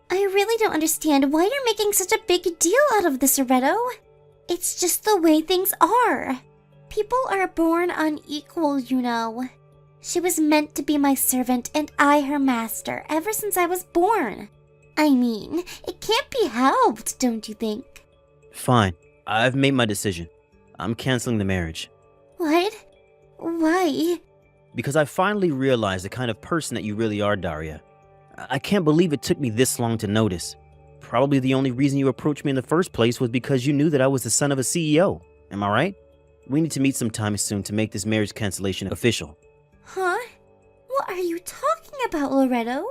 I really don't understand why you're making such a big deal out of this, Loretto. It's just the way things are. People are born unequal, you know. She was meant to be my servant and I her master ever since I was born. I mean, it can't be helped, don't you think? Fine. I've made my decision. I'm canceling the marriage. What? Why? Because I finally realized the kind of person that you really are, Daria. I can't believe it took me this long to notice. Probably the only reason you approached me in the first place was because you knew that I was the son of a CEO. Am I right? We need to meet sometime soon to make this marriage cancellation official. Huh? What are you talking about, Loretto?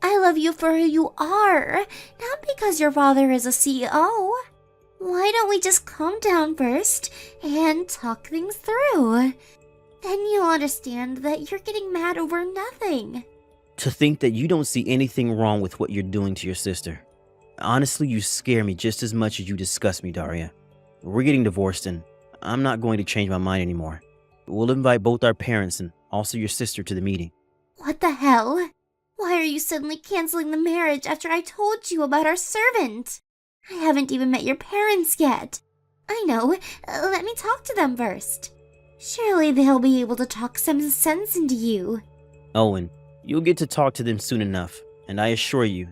I love you for who you are, not because your father is a CEO. Why don't we just calm down first and talk things through? Then you'll understand that you're getting mad over nothing. To think that you don't see anything wrong with what you're doing to your sister. Honestly, you scare me just as much as you disgust me, Daria. We're getting divorced and I'm not going to change my mind anymore. We'll invite both our parents and also your sister to the meeting. What the hell? Why are you suddenly canceling the marriage after I told you about our servant? I haven't even met your parents yet. I know, let me talk to them first. Surely they'll be able to talk some sense into you. Owen, you'll get to talk to them soon enough, and I assure you,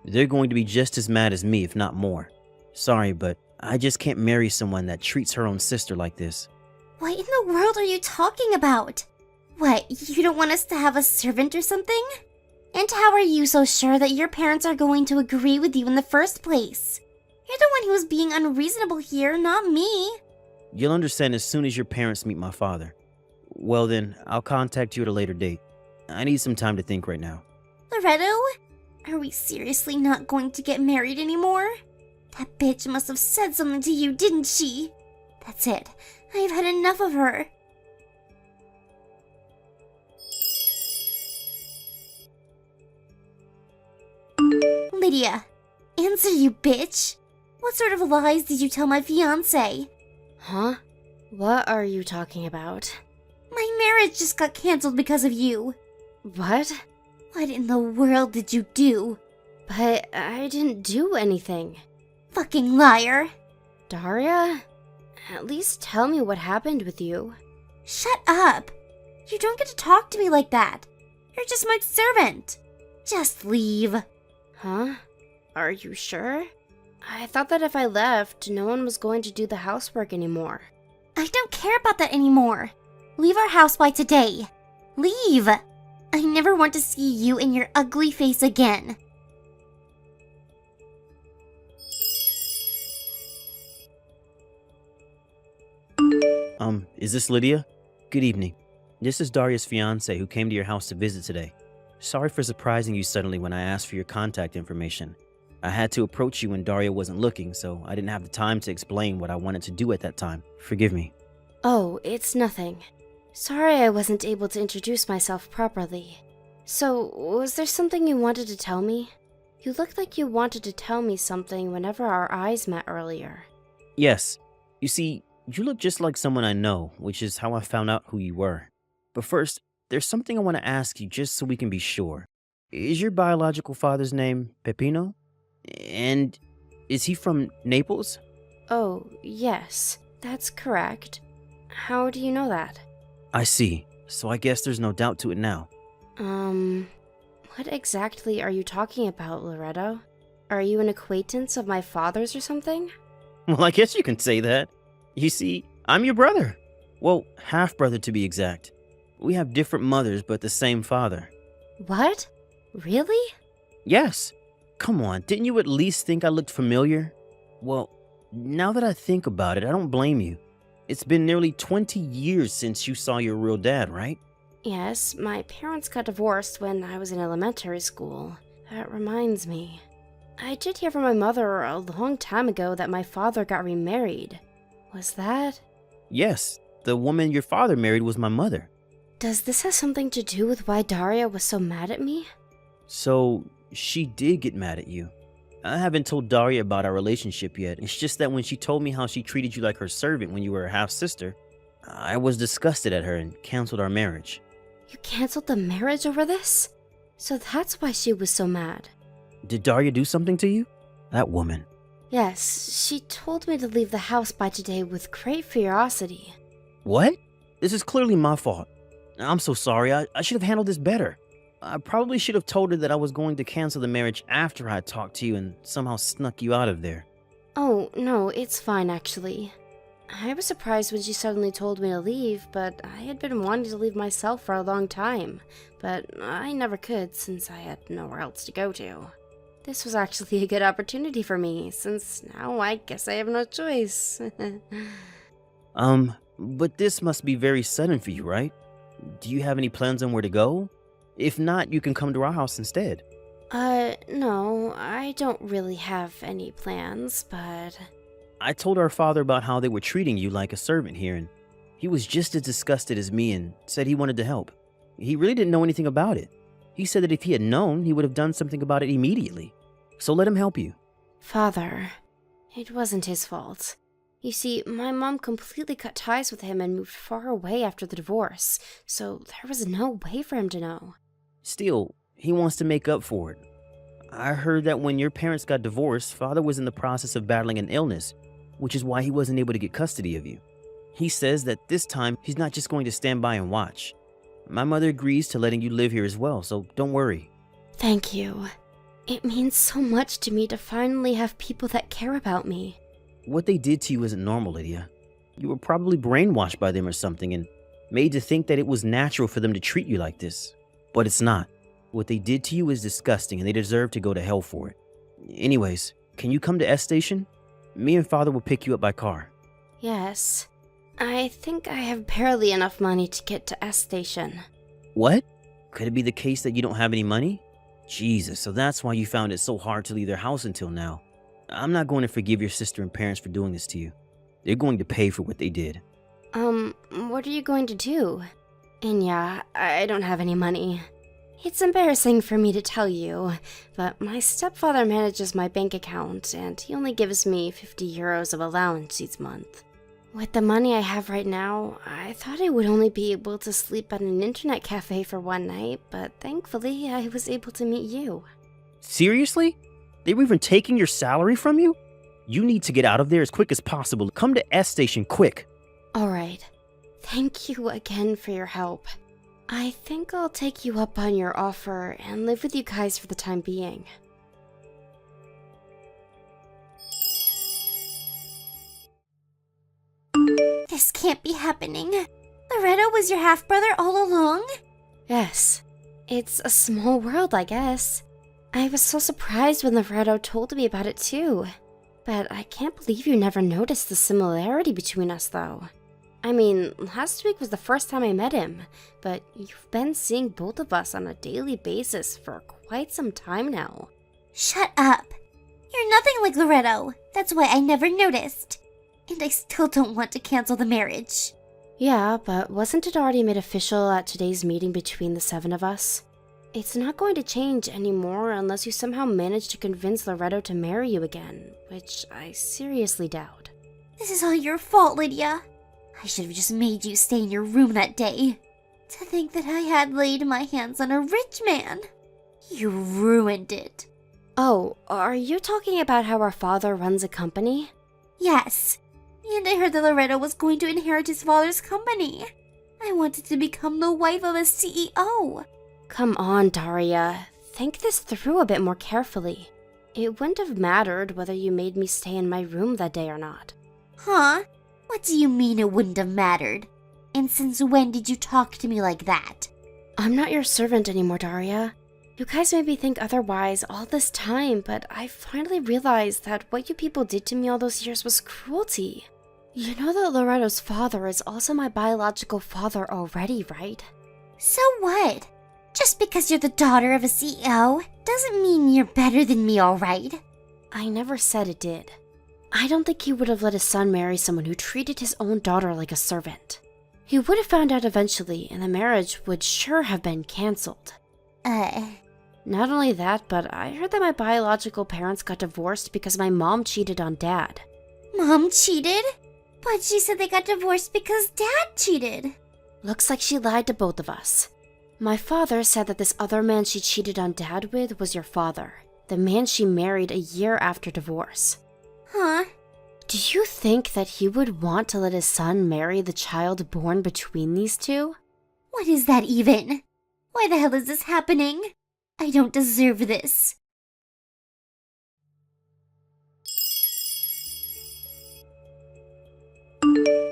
they're going to be just as mad as me, if not more. Sorry, but I just can't marry someone that treats her own sister like this. What in the world are you talking about? What, you don't want us to have a servant or something? And how are you so sure that your parents are going to agree with you in the first place? You're the one who's being unreasonable here, not me. You'll understand as soon as your parents meet my father. Well then, I'll contact you at a later date. I need some time to think right now. Loretto, are we seriously not going to get married anymore? That bitch must have said something to you, didn't she? That's it. I've had enough of her. Lydia, answer, you bitch. What sort of lies did you tell my fiancé? Huh? What are you talking about? My marriage just got cancelled because of you. What? What in the world did you do? But I didn't do anything. Fucking liar. Daria? At least tell me what happened with you. Shut up. You don't get to talk to me like that. You're just my servant. Just leave. Huh? Are you sure? I thought that if I left, no one was going to do the housework anymore. I don't care about that anymore. Leave our house by today. Leave. I never want to see you and your ugly face again. Is this Lydia? Good evening. This is Daria's fiance who came to your house to visit today. Sorry for surprising you suddenly when I asked for your contact information. I had to approach you when Daria wasn't looking, so I didn't have the time to explain what I wanted to do at that time. Forgive me. Oh, it's nothing. Sorry I wasn't able to introduce myself properly. So, was there something you wanted to tell me? You looked like you wanted to tell me something whenever our eyes met earlier. Yes. You see, you look just like someone I know, which is how I found out who you were. But first, there's something I want to ask you just so we can be sure. Is your biological father's name Peppino? And is he from Naples? Oh, yes, that's correct. How do you know that? I see. So I guess there's no doubt to it now. What exactly are you talking about, Loretto? Are you an acquaintance of my father's or something? Well, I guess you can say that. You see, I'm your brother. Well, half-brother to be exact. We have different mothers, but the same father. What? Really? Yes. Come on, didn't you at least think I looked familiar? Well, now that I think about it, I don't blame you. It's been nearly 20 years since you saw your real dad, right? Yes, my parents got divorced when I was in elementary school. That reminds me. I did hear from my mother a long time ago that my father got remarried. Was that? Yes, the woman your father married was my mother. Does this have something to do with why Daria was so mad at me? So, she did get mad at you. I haven't told Daria about our relationship yet. It's just that when she told me how she treated you like her servant when you were her half-sister, I was disgusted at her and canceled our marriage. You canceled the marriage over this? So that's why she was so mad. Did Daria do something to you? That woman. Yes, she told me to leave the house by today with great ferocity. What? This is clearly my fault. I'm so sorry. I should have handled this better. I probably should have told her that I was going to cancel the marriage after I talked to you and somehow snuck you out of there. Oh, no, it's fine actually. I was surprised when she suddenly told me to leave, but I had been wanting to leave myself for a long time. But I never could since I had nowhere else to go to. This was actually a good opportunity for me, since now I guess I have no choice. But this must be very sudden for you, right? Do you have any plans on where to go? If not, you can come to our house instead. No, I don't really have any plans, but... I told our father about how they were treating you like a servant here, and he was just as disgusted as me and said he wanted to help. He really didn't know anything about it. He said that if he had known, he would have done something about it immediately. So let him help you. Father, it wasn't his fault. You see, my mom completely cut ties with him and moved far away after the divorce, so there was no way for him to know. Still, he wants to make up for it. I heard that when your parents got divorced, father was in the process of battling an illness, which is why he wasn't able to get custody of you. He says that this time, he's not just going to stand by and watch. My mother agrees to letting you live here as well, so don't worry. Thank you. It means so much to me to finally have people that care about me. What they did to you isn't normal, Lydia. You were probably brainwashed by them or something and made to think that it was natural for them to treat you like this. But it's not. What they did to you is disgusting and they deserve to go to hell for it. Anyways, can you come to S Station? Me and father will pick you up by car. Yes. I think I have barely enough money to get to S Station. What? Could it be the case that you don't have any money? Jesus, so that's why you found it so hard to leave their house until now. I'm not going to forgive your sister and parents for doing this to you. They're going to pay for what they did. What are you going to do? And yeah, I don't have any money. It's embarrassing for me to tell you, but my stepfather manages my bank account, and he only gives me 50 euros of allowance each month. With the money I have right now, I thought I would only be able to sleep at an internet cafe for one night, but thankfully I was able to meet you. Seriously? They were even taking your salary from you? You need to get out of there as quick as possible. Come to S Station, quick. Alright. Thank you again for your help. I think I'll take you up on your offer and live with you guys for the time being. This can't be happening. Loretto was your half-brother all along? Yes. It's a small world, I guess. I was so surprised when Loretto told me about it too. But I can't believe you never noticed the similarity between us, though. I mean, last week was the first time I met him, but you've been seeing both of us on a daily basis for quite some time now. Shut up. You're nothing like Loretto. That's why I never noticed. And I still don't want to cancel the marriage. Yeah, but wasn't it already made official at today's meeting between the 7 of us? It's not going to change anymore unless you somehow manage to convince Loretto to marry you again, which I seriously doubt. This is all your fault, Lydia. I should have just made you stay in your room that day. To think that I had laid my hands on a rich man. You ruined it. Oh, are you talking about how our father runs a company? Yes. And I heard that Loretto was going to inherit his father's company. I wanted to become the wife of a CEO. Come on, Daria. Think this through a bit more carefully. It wouldn't have mattered whether you made me stay in my room that day or not. Huh? What do you mean it wouldn't have mattered? And since when did you talk to me like that? I'm not your servant anymore, Daria. You guys made me think otherwise all this time, but I finally realized that what you people did to me all those years was cruelty. You know that Loretto's father is also my biological father already, right? So what? Just because you're the daughter of a CEO doesn't mean you're better than me, alright? I never said it did. I don't think he would have let his son marry someone who treated his own daughter like a servant. He would have found out eventually, and the marriage would sure have been cancelled. Not only that, but I heard that my biological parents got divorced because my mom cheated on Dad. Mom cheated? But she said they got divorced because Dad cheated. Looks like she lied to both of us. My father said that this other man she cheated on Dad with was your father, the man she married a year after divorce. Huh? Do you think that he would want to let his son marry the child born between these two? What is that even? Why the hell is this happening? I don't deserve this.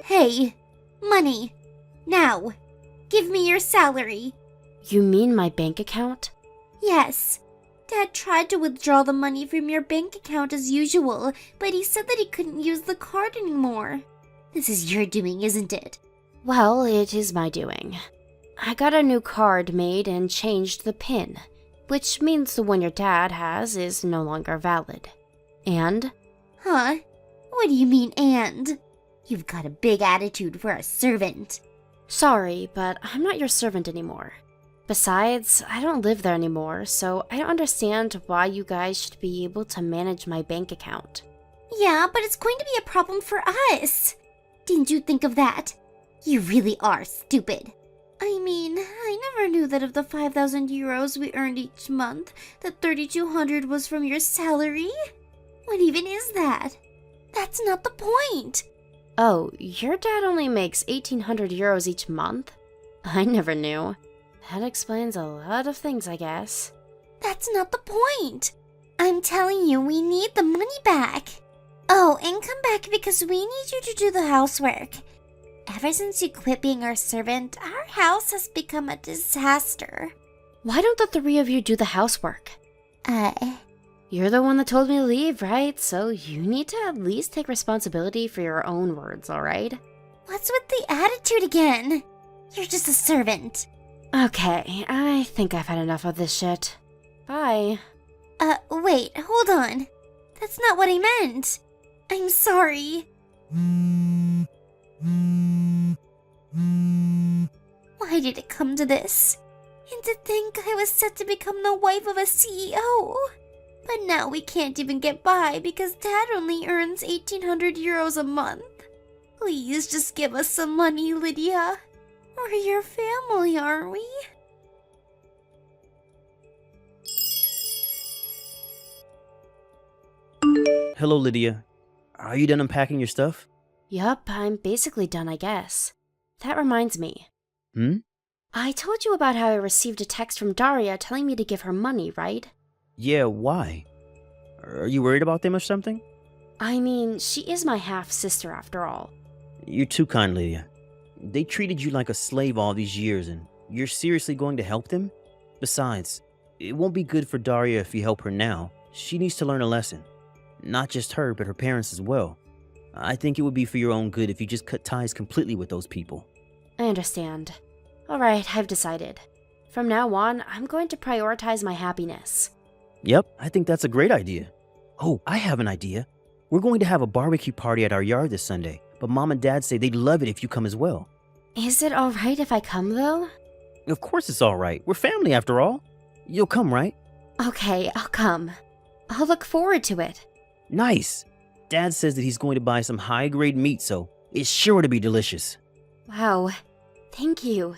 Hey, money. Now, give me your salary. You mean my bank account? Yes. Dad tried to withdraw the money from your bank account as usual, but he said that he couldn't use the card anymore. This is your doing, isn't it? Well, it is my doing. I got a new card made and changed the PIN, which means the one your dad has is no longer valid. And? Huh? What do you mean, and? You've got a big attitude for a servant. Sorry, but I'm not your servant anymore. Besides, I don't live there anymore, so I don't understand why you guys should be able to manage my bank account. Yeah, but it's going to be a problem for us. Didn't you think of that? You really are stupid. I mean, I never knew that of the 5,000 euros we earned each month, that 3,200 was from your salary. What even is that? That's not the point. Oh, your dad only makes 1,800 euros each month? I never knew. That explains a lot of things, I guess. That's not the point. I'm telling you, we need the money back. Oh, and come back because we need you to do the housework. Ever since you quit being our servant, our house has become a disaster. Why don't the three of you do the housework? You're the one that told me to leave, right? So you need to at least take responsibility for your own words, alright? What's with the attitude again? You're just a servant. Okay, I think I've had enough of this shit. Bye. Wait, hold on. That's not what I meant. I'm sorry. Why did it come to this? And to think I was set to become the wife of a CEO. But now we can't even get by because Dad only earns 1,800 euros a month. Please just give us some money, Lydia. We're your family, aren't we? Hello, Lydia. Are you done unpacking your stuff? Yup, I'm basically done, I guess. That reminds me. I told you about how I received a text from Daria telling me to give her money, right? Yeah, why? Are you worried about them or something? I mean, she is my half-sister after all. You're too kind, Lydia. They treated you like a slave all these years, and you're seriously going to help them? Besides, it won't be good for Daria if you help her now. She needs to learn a lesson. Not just her, but her parents as well. I think it would be for your own good if you just cut ties completely with those people. I understand. Alright, I've decided. From now on, I'm going to prioritize my happiness. Yep, I think that's a great idea. Oh, I have an idea. We're going to have a barbecue party at our yard this Sunday, but Mom and Dad say they'd love it if you come as well. Is it alright if I come, though? Of course it's alright. We're family after all. You'll come, right? Okay, I'll come. I'll look forward to it. Nice. Dad says that he's going to buy some high-grade meat, so it's sure to be delicious. Wow, thank you.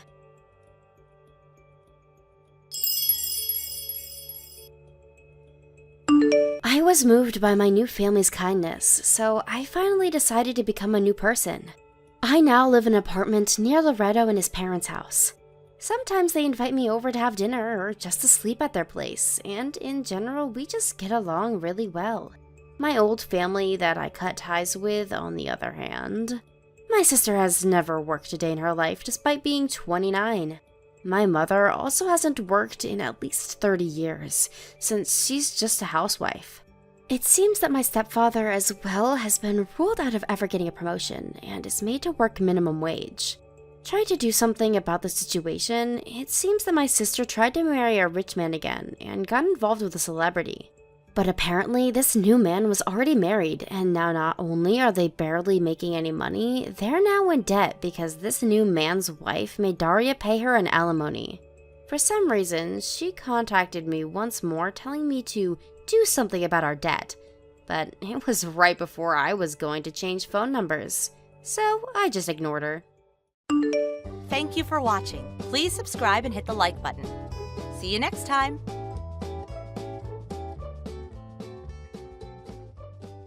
I was moved by my new family's kindness, so I finally decided to become a new person. I now live in an apartment near Loretto and his parents' house. Sometimes they invite me over to have dinner or just to sleep at their place, and in general, we just get along really well. My old family that I cut ties with, on the other hand. My sister has never worked a day in her life despite being 29. My mother also hasn't worked in at least 30 years, since she's just a housewife. It seems that my stepfather as well has been ruled out of ever getting a promotion and is made to work minimum wage. Trying to do something about the situation, it seems that my sister tried to marry a rich man again and got involved with a celebrity. But apparently this new man was already married, and now not only are they barely making any money, they're now in debt because this new man's wife made Daria pay her an alimony. For some reason, she contacted me once more telling me to do something about our debt, but it was right before I was going to change phone numbers, so I just ignored her. Thank you for watching. Please subscribe and hit the like button. See you next time.